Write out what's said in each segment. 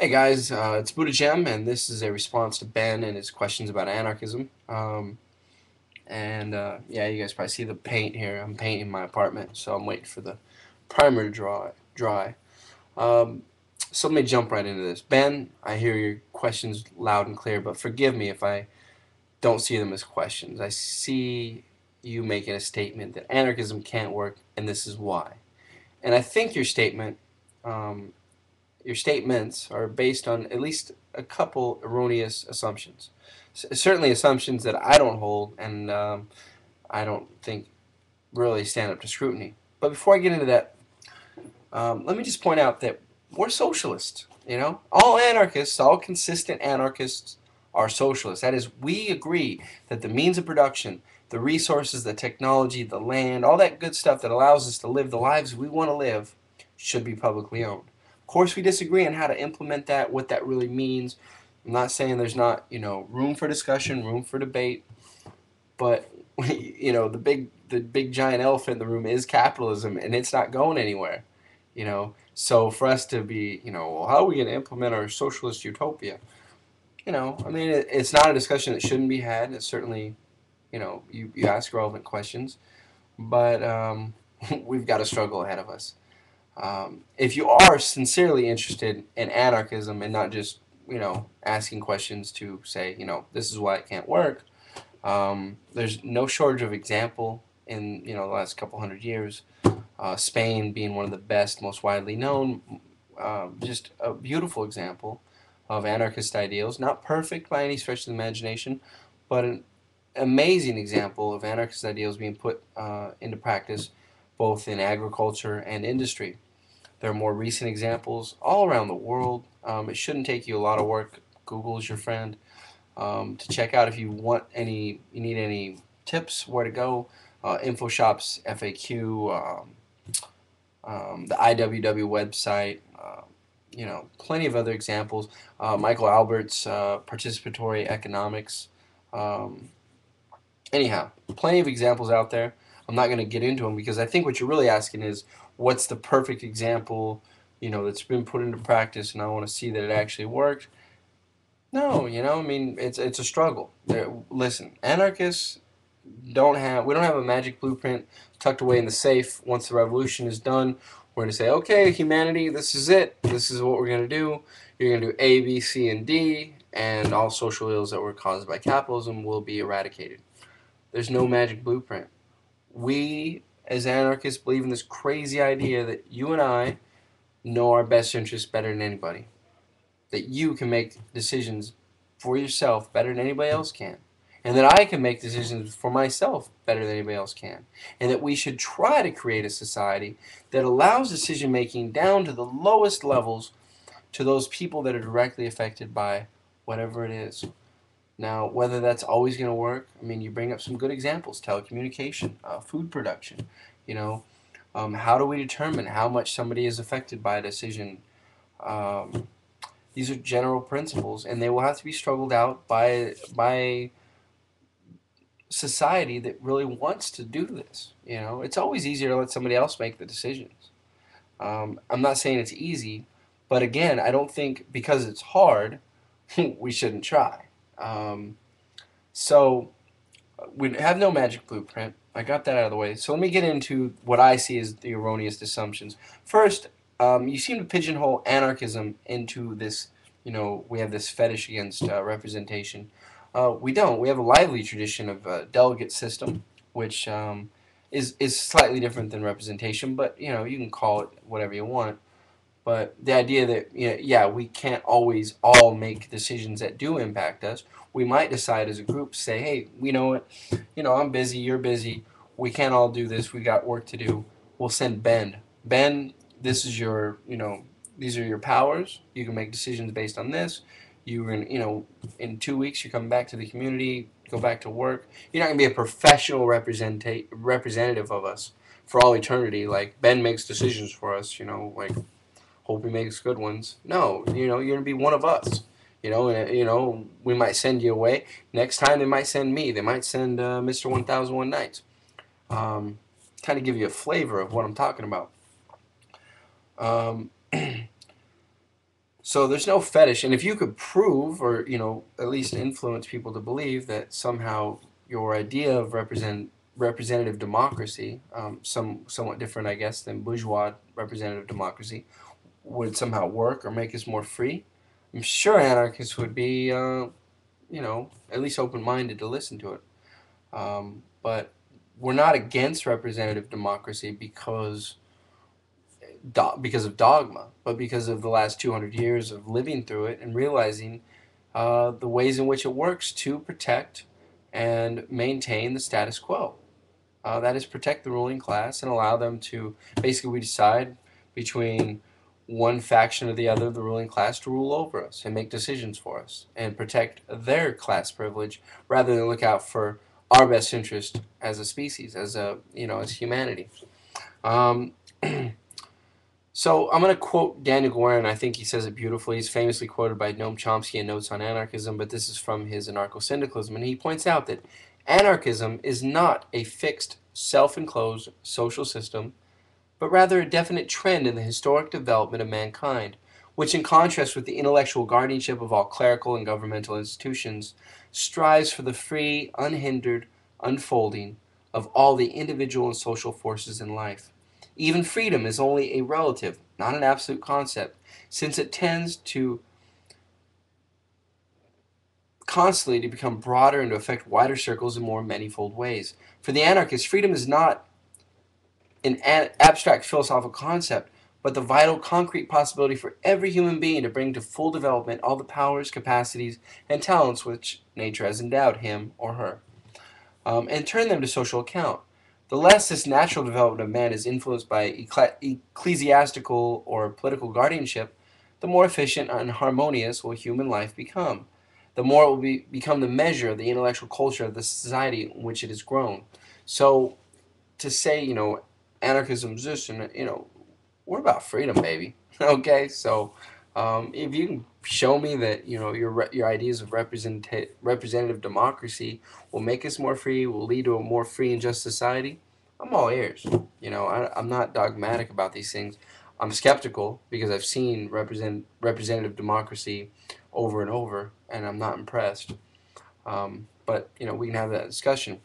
Hey guys, it's Buddha Gem, and this is a response to Ben and his questions about anarchism. Yeah, you guys probably see the paint here. I'm painting my apartment, so I'm waiting for the primer to dry. Um, so let me jump right into this. Ben, I hear your questions loud and clear, but forgive me if I don't see them as questions. I see you making a statement that anarchism can't work, and this is why. And I think um, your statements are based on at least a couple erroneous assumptions. Certainly assumptions that I don't hold and I don't think really stand up to scrutiny. But before I get into that, let me just point out that we're socialists. You know, all anarchists, all consistent anarchists are socialists. That is, we agree that the means of production, the resources, the technology, the land, all that good stuff that allows us to live the lives we want to live should be publicly owned. Of course, we disagree on how to implement that, what that really means. I'm not saying there's not, room for discussion, room for debate, but the big giant elephant in the room is capitalism, and it's not going anywhere. So for us to be, well, how are we going to implement our socialist utopia? I mean, it's not a discussion that shouldn't be had. It's certainly, you ask relevant questions, but we've got a struggle ahead of us. If you are sincerely interested in anarchism and not just, asking questions to say, this is why it can't work, there's no shortage of example in, the last couple hundred years. Spain being one of the best, most widely known, just a beautiful example of anarchist ideals. Not perfect by any stretch of the imagination, but an amazing example of anarchist ideals being put into practice both in agriculture and industry. There are more recent examples all around the world. It shouldn't take you a lot of work. Google is your friend. To check out if you need any tips, where to go. InfoShop's FAQ, the IWW website, plenty of other examples. Michael Albert's participatory economics. Um, Anyhow, plenty of examples out there. I'm not going to get into them because I think what you're really asking is what's the perfect example, that's been put into practice, and I want to see that it actually worked. No, I mean, it's a struggle. Listen, anarchists we don't have a magic blueprint tucked away in the safe. Once the revolution is done, we're going to say, okay, humanity, this is it. This is what we're going to do. You're going to do A, B, C, and D, and all social ills that were caused by capitalism will be eradicated. There's no magic blueprint. We, as anarchists, believe in this crazy idea that you and I know our best interests better than anybody. That you can make decisions for yourself better than anybody else can. And that I can make decisions for myself better than anybody else can. And that we should try to create a society that allows decision making down to the lowest levels to those people that are directly affected by whatever it is. Now, whether that's always going to work, I mean, you bring up some good examples: telecommunication, food production. You know, how do we determine how much somebody is affected by a decision? Um, these are general principles, and they will have to be struggled out by society that really wants to do this. It's always easier to let somebody else make the decisions. I'm not saying it's easy, but again, I don't think because it's hard, we shouldn't try. Um, so we have no magic blueprint. I got that out of the way. So let me get into what I see as the erroneous assumptions. First, you seem to pigeonhole anarchism into this. We have this fetish against representation. We don't. We have a lively tradition of delegate system, which is slightly different than representation, but you can call it whatever you want. But the idea that yeah, we can't always all make decisions that do impact us. We might decide as a group, say, hey, you know what, I'm busy, you're busy, we can't all do this. We got work to do. We'll send Ben. Ben, this is your, these are your powers. You can make decisions based on this. You can, in 2 weeks you come back to the community, go back to work. You're not gonna be a professional representative of us for all eternity. Like Ben makes decisions for us, like hope he makes good ones. No, you're gonna be one of us. And we might send you away. Next time they might send me. They might send Mr. 1001 Nights. Um, kind of give you a flavor of what I'm talking about. Um, So there's no fetish, and if you could prove, or at least influence people to believe that somehow your idea of representative democracy, somewhat different, I guess, than bourgeois representative democracy, would somehow work or make us more free, I'm sure anarchists would be, at least open-minded to listen to it. But we're not against representative democracy because of dogma, but because of the last 200 years of living through it and realizing the ways in which it works to protect and maintain the status quo. That is, protect the ruling class and allow them to basically, we decide between one faction or the other of the ruling class to rule over us and make decisions for us and protect their class privilege rather than look out for our best interest as a species, as humanity. Um, So I'm going to quote Daniel Guerin. I think he says it beautifully. He's famously quoted by Noam Chomsky in Notes on Anarchism, but this is from his Anarcho-Syndicalism. And he points out that anarchism is not a fixed, self-enclosed social system, but rather a definite trend in the historic development of mankind, which, in contrast with the intellectual guardianship of all clerical and governmental institutions, strives for the free, unhindered unfolding of all the individual and social forces in life. Even freedom is only a relative, not an absolute concept, since it tends to constantly to become broader and to affect wider circles in more manifold ways. For the anarchist, freedom is not an abstract philosophical concept, but the vital, concrete possibility for every human being to bring to full development all the powers, capacities, and talents which nature has endowed him or her, and turn them to social account. The less this natural development of man is influenced by ecclesiastical or political guardianship, the more efficient and harmonious will human life become. The more it will become the measure of the intellectual culture of the society in which it has grown. So to say, anarchism is this, and we're about freedom, baby. Okay, so if you can show me that your ideas of representative democracy will make us more free, will lead to a more free and just society, I'm all ears. I'm not dogmatic about these things. I'm skeptical because I've seen representative democracy over and over, and I'm not impressed. But we can have that discussion.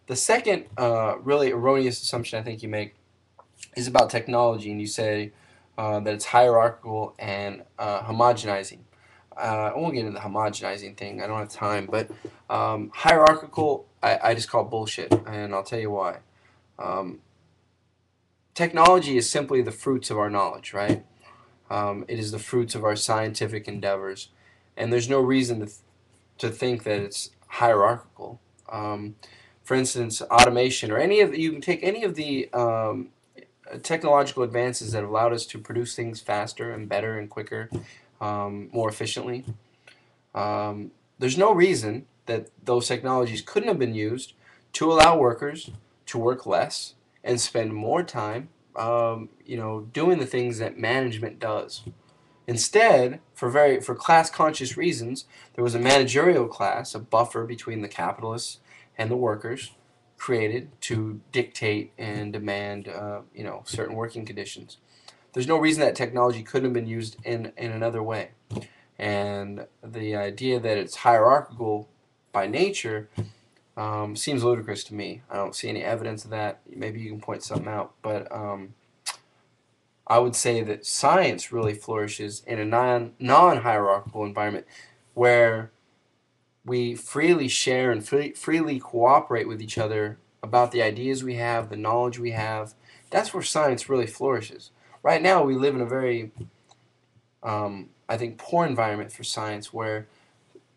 The second really erroneous assumption I think you make is about technology, and you say that it's hierarchical and homogenizing. I won't get into the homogenizing thing. I don't have time, but hierarchical, I just call bullshit, and I'll tell you why. Um, Technology is simply the fruits of our knowledge, right? It is the fruits of our scientific endeavors, and there's no reason to think that it's hierarchical. For instance, automation or you can take any of the technological advances that have allowed us to produce things faster and better and quicker, more efficiently. There's no reason that those technologies couldn't have been used to allow workers to work less and spend more time, doing the things that management does. Instead, for class conscious reasons, there was a managerial class, a buffer between the capitalists and the workers, created to dictate and demand, certain working conditions. There's no reason that technology couldn't have been used in another way. And the idea that it's hierarchical by nature seems ludicrous to me. I don't see any evidence of that. Maybe you can point something out, but I would say that science really flourishes in a non-hierarchical environment where we freely share and freely cooperate with each other about the ideas we have, the knowledge we have. That's where science really flourishes. Right now, we live in a very, I think, poor environment for science where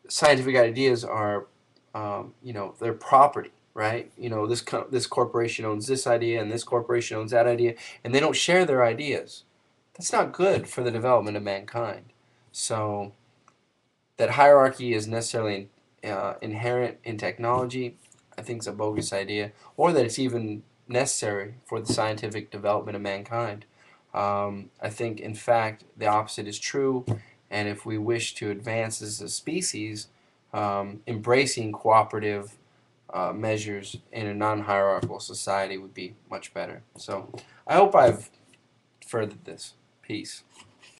scientific ideas are, they're property, right? This corporation owns this idea and this corporation owns that idea, and they don't share their ideas. That's not good for the development of mankind. So that hierarchy is necessarily inherent in technology, I think is a bogus idea, or that it's even necessary for the scientific development of mankind. I think, in fact, the opposite is true, and if we wish to advance as a species, embracing cooperative measures in a non-hierarchical society would be much better. So I hope I've furthered this. Peace.